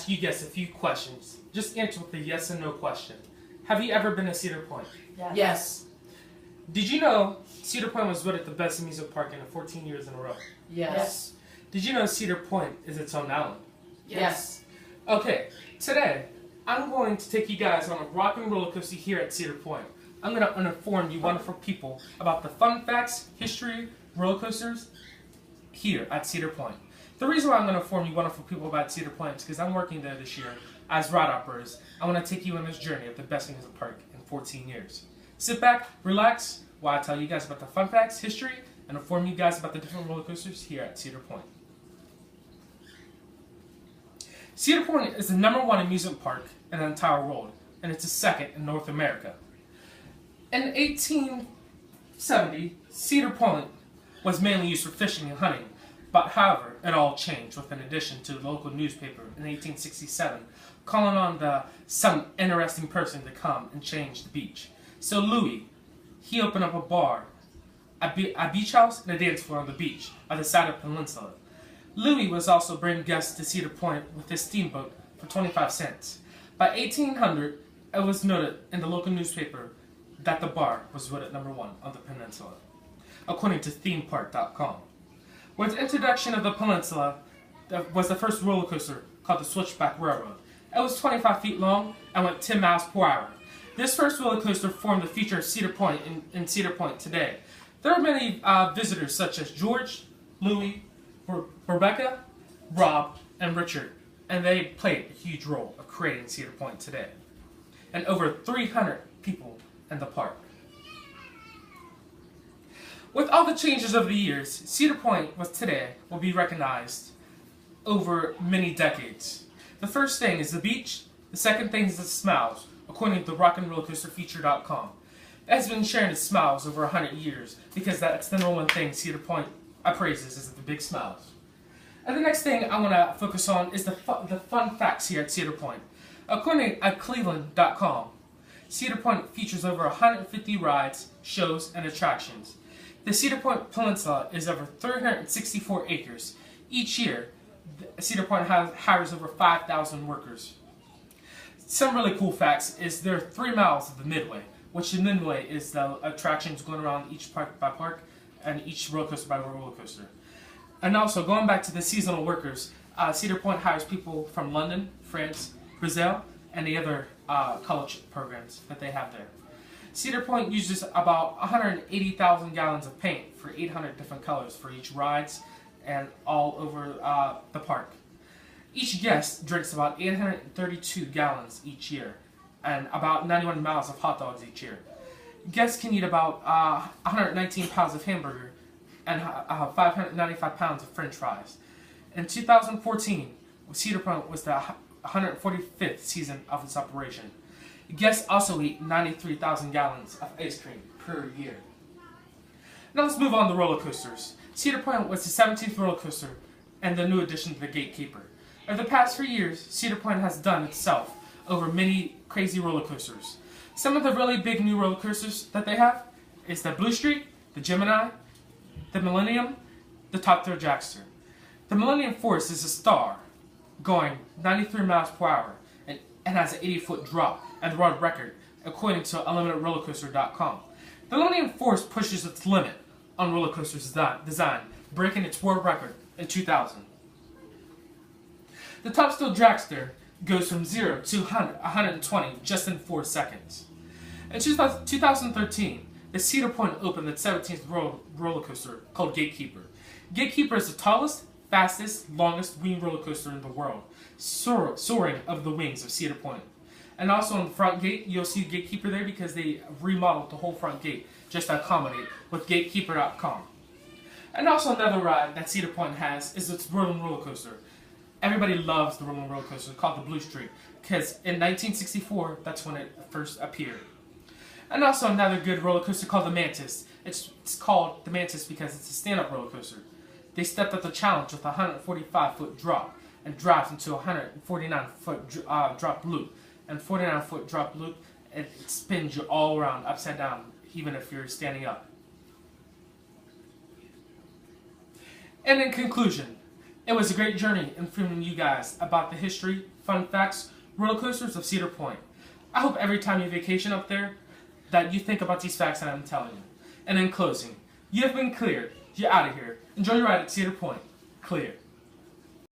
ask you guys a few questions. Just answer with a yes and no question. Have you ever been to Cedar Point? Yes. Did you know Cedar Point was voted the best amusement park in 14 years in a row? Yes. Did you know Cedar Point is its own island? Yes. Okay, today I'm going to take you guys on a rocking roller coaster here at Cedar Point. I'm going to inform you wonderful people about the fun facts, history, roller coasters here at Cedar Point. The reason why I'm going to inform you wonderful people about Cedar Point is because I'm working there this year as ride operators. I want to take you on this journey of the best amusement park in 14 years. Sit back, relax, while I tell you guys about the fun facts, history, and inform you guys about the different roller coasters here at Cedar Point. Cedar Point is the #1 amusement park in the entire world, and it's the second in North America. In 1870, Cedar Point was mainly used for fishing and hunting, but however, it all changed with an addition to the local newspaper in 1867, calling on some interesting person to come and change the beach. So Louis, he opened up a bar, a beach house, and a dance floor on the beach on the side of the peninsula. Louis was also bringing guests to Cedar Point with his steamboat for 25 cents. By 1800, it was noted in the local newspaper that the bar was voted #1 on the peninsula, according to themepark.com. With the introduction of the peninsula, there was the first roller coaster called the Switchback Railroad. It was 25 feet long and went 10 miles per hour. This first roller coaster formed the feature of Cedar Point in Cedar Point today. There are many visitors such as George, Louis, Rebecca, Rob, and Richard, and they played a huge role of creating Cedar Point today. And over 300 people in the park. With all the changes over the years, Cedar Point will be recognized over many decades. The first thing is the beach, the second thing is the smiles, according to rockandrollcoasterfeature.com. It has been sharing its smiles over 100 years because that's the number one thing Cedar Point appraises is the big smiles. And the next thing I want to focus on is the fun facts here at Cedar Point. According to cleveland.com, Cedar Point features over 150 rides, shows, and attractions. The Cedar Point Peninsula is over 364 acres. Each year, Cedar Point hires over 5,000 workers. Some really cool facts is there are 3 miles of the Midway, which the Midway is the attractions going around each park by park and each roller coaster by roller coaster. And also, going back to the seasonal workers, Cedar Point hires people from London, France, Brazil, and the other college programs that they have there. Cedar Point uses about 180,000 gallons of paint for 800 different colors for each rides and all over the park. Each guest drinks about 832 gallons each year and about 91 miles of hot dogs each year. Guests can eat about 119 pounds of hamburger and 595 pounds of french fries. In 2014, Cedar Point was the 145th season of its operation. Guests also eat 93,000 gallons of ice cream per year. Now let's move on to roller coasters. Cedar Point was the 17th roller coaster and the new addition to the Gatekeeper. Over the past 3 years, Cedar Point has done itself over many crazy roller coasters. Some of the really big new roller coasters that they have is the Blue Streak, the Gemini, the Millennium, the Top Thrill Dragster. The Millennium Force is a star going 93 miles per hour and has an 80-foot drop and the world record, according to UnlimitedRollerCoaster.com. The Millennium Force pushes its limit on roller coasters design, breaking its world record in 2000. The Top Thrill Dragster goes from 0 to 120 just in 4 seconds. In 2013, the Cedar Point opened its 17th roller coaster called Gatekeeper. Gatekeeper is the tallest, fastest, longest wing roller coaster in the world, soaring over the wings of Cedar Point. And also on the front gate, you'll see Gatekeeper there because they remodeled the whole front gate just to accommodate with Gatekeeper.com. And also another ride that Cedar Point has is its Rolling Roller Coaster. Everybody loves the Rolling Roller Coaster called the Blue Streak because in 1964, that's when it first appeared. And also another good roller coaster called the Mantis. It's called the Mantis because it's a stand-up roller coaster. They stepped up the challenge with a 145-foot drop and drives into a 149-foot drop loop. And 49-foot drop loop, it spins you all around, upside down, even if you're standing up. And in conclusion, it was a great journey informing you guys about the history, fun facts, roller coasters of Cedar Point. I hope every time you vacation up there that you think about these facts that I'm telling you. And in closing, you have been cleared. You're out of here. Enjoy your ride at Cedar Point. Clear.